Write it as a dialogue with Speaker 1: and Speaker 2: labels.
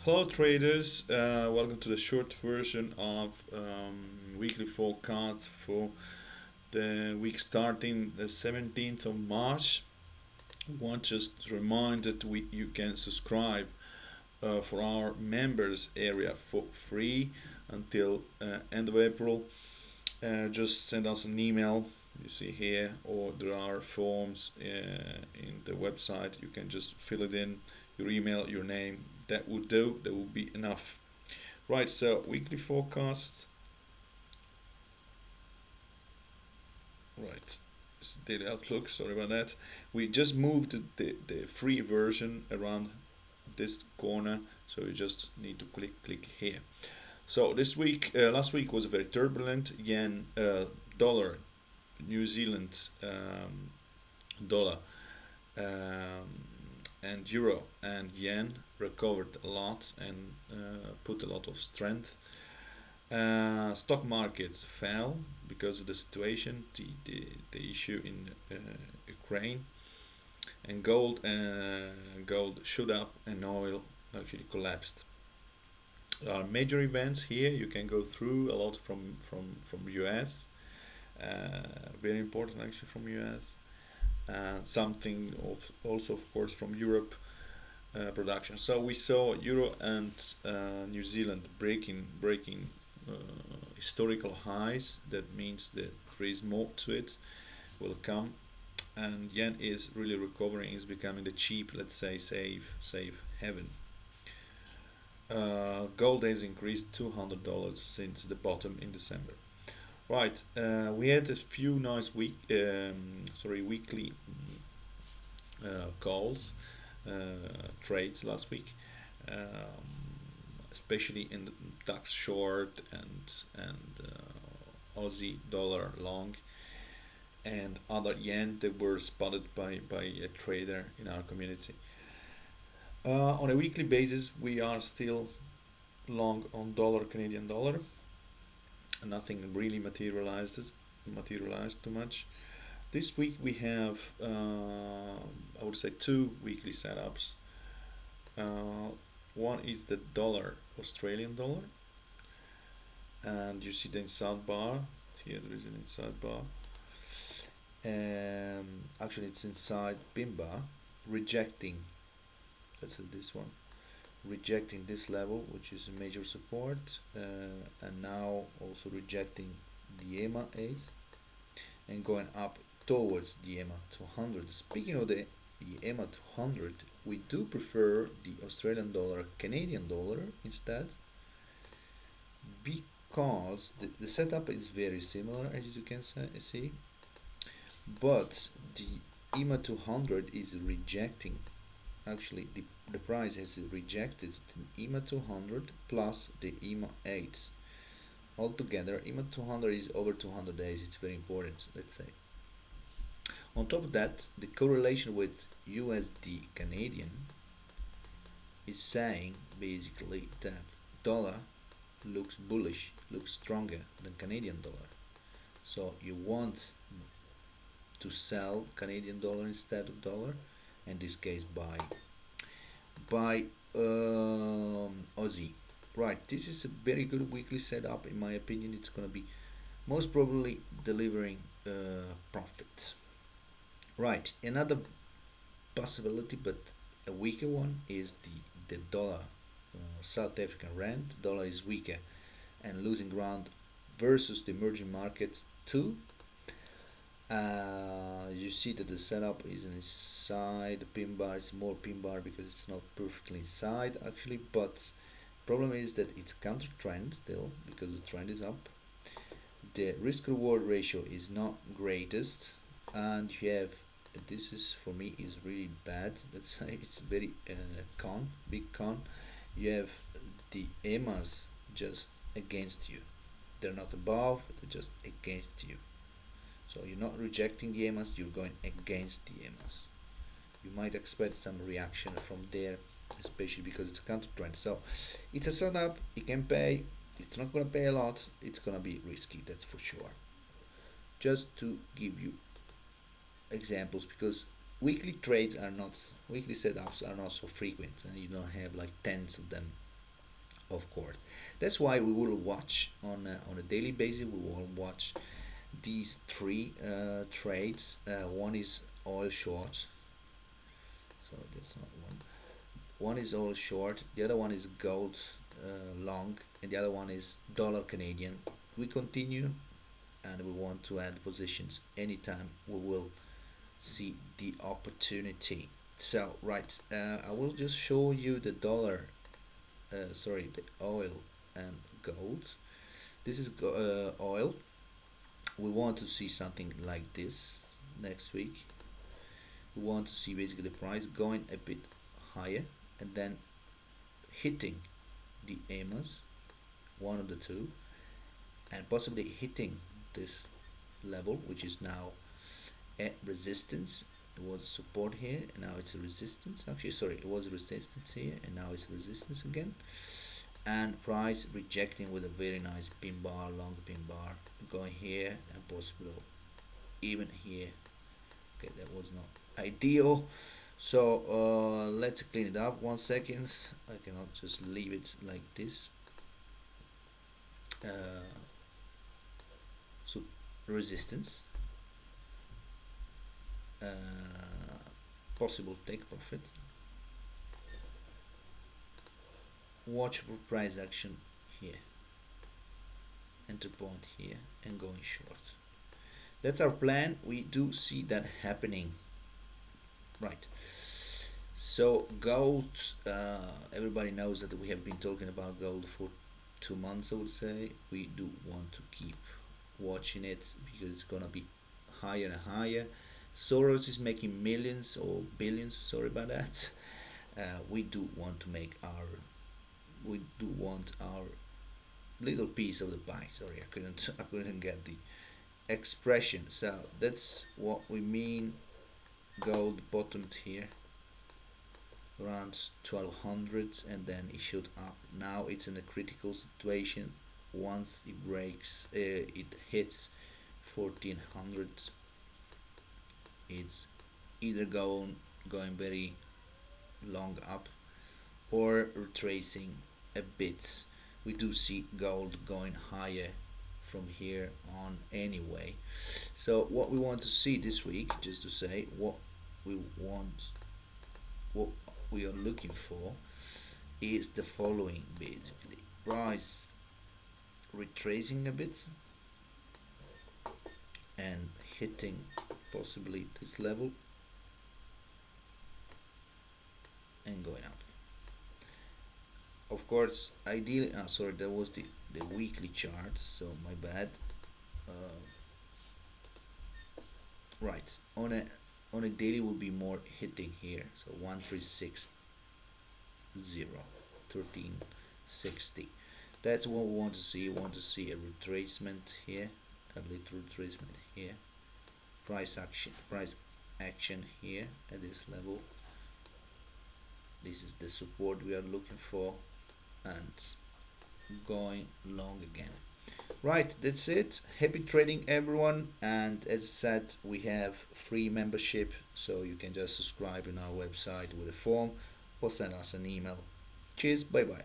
Speaker 1: Hello traders, welcome to the short version of weekly forecast for the week starting the 17th of March. Want just to remind that you can subscribe for our members area for free until end of April. Just send us an email, you see here, or there are forms in the website. You can just fill it in, your email, your name. That would do, that would be enough. Right, so weekly forecast. Right, daily outlook. Sorry about that. We just moved the free version around this corner, so you just need to click here. So this week, last week was very turbulent. Yen, dollar, New Zealand dollar, um, and euro and yen recovered a lot and put a lot of strength. Stock markets fell because of the situation, the issue in Ukraine, and gold shot up and oil actually collapsed. There are major events here. You can go through a lot from US. Very important actually from US. Something of also of course from Europe production. So we saw Euro and New Zealand breaking historical highs. That means that there is more to it, will come, and yen is really recovering, is becoming the cheap, let's say, safe haven. Gold has increased $200 since the bottom in December. Right, we had a few nice weekly calls, trades last week, especially in the DAX short and Aussie dollar long and other yen that were spotted by a trader in our community. On a weekly basis, we are still long on dollar Canadian dollar. Nothing really materialized too much. This week we have, I would say, two weekly setups. Uh, One is the dollar, Australian dollar, and you see the inside bar. Here there is an inside bar. Actually, it's inside pin bar, rejecting. That's this one, rejecting this level, which is a major support, and now also rejecting the EMA 8 and going up towards the EMA 200. Speaking of the EMA 200, we do prefer the Australian dollar Canadian dollar instead, because the setup is very similar, as you can see, but the EMA 200 is rejecting. Actually, the price has rejected the EMA 200 plus the EMA 8. Altogether, EMA 200 is over 200 days. It's very important, let's say. On top of that, the correlation with USD Canadian is saying basically that dollar looks bullish, looks stronger than Canadian dollar. So you want to sell Canadian dollar instead of dollar, in this case by Aussie. Right, this is a very good weekly setup. In my opinion, it's gonna be most probably delivering profits. Right, another possibility, but a weaker one, is the dollar. South African rand dollar is weaker and losing ground versus the emerging markets too. You see that the setup is inside the pin bar. It's more pin bar because it's not perfectly inside actually, but problem is that it's counter trend still because the trend is up. The risk reward ratio is not greatest, and you have, this is for me is really bad, let's say it's very big con. You have the EMAs just against you, they're not above, they're just against you. So you're not rejecting the EMAs, you're going against the EMAs. You might expect some reaction from there, especially because it's a counter trend. So it's a setup, it can pay, it's not going to pay a lot, it's going to be risky, that's for sure. Just to give you examples, because weekly setups are not so frequent and you don't have like tens of them of course. That's why we will watch on a daily basis. We will watch these three trades. One is oil short. Sorry, that's not one. One is oil short. The other one is gold long, and the other one is dollar Canadian. We continue, and we want to add positions anytime we will see the opportunity. So right, I will just show you the dollar, sorry, the oil and gold. This is oil. We want to see something like this next week. We want to see basically the price going a bit higher and then hitting the Amos, one of the two, and possibly hitting this level, which is now a resistance. It was support here and now it's a resistance. Actually, sorry, it was resistance here and now it's resistance again. And price rejecting with a very nice pin bar, long pin bar, going here and possible even here. Okay, that was not ideal. So let's clean it up 1 second. I cannot just leave it like this. So resistance, possible take profit, watch for price action here, enter point here and going short. That's our plan. We do see that happening. Right, so gold, everybody knows that we have been talking about gold for 2 months, I would say. We do want to keep watching it because it's gonna be higher and higher. Soros is making millions or billions, sorry about that. We do want to make our, we do want our little piece of the pie. Sorry, I couldn't get the expression. So that's what we mean. Gold bottomed here around 1200 and then it shot up. Now it's in a critical situation. Once it breaks, it hits 1400, it's either going very long up or retracing a bit. We do see gold going higher from here on anyway. So what we want to see this week, just to say what we want, what we are looking for is the following: basically price retracing a bit and hitting possibly this level and going up. Of course, ideally, sorry, that was the weekly chart, so my bad. uh, right, on a daily will be more hitting here, so 1360, 1360. That's what we want to see. We want to see a retracement here, a little retracement here, price action here at this level. This is the support we are looking for, and going long again. Right, that's it. Happy trading everyone, and as I said, we have free membership, so you can just subscribe on our website with a form or send us an email. Cheers, bye bye.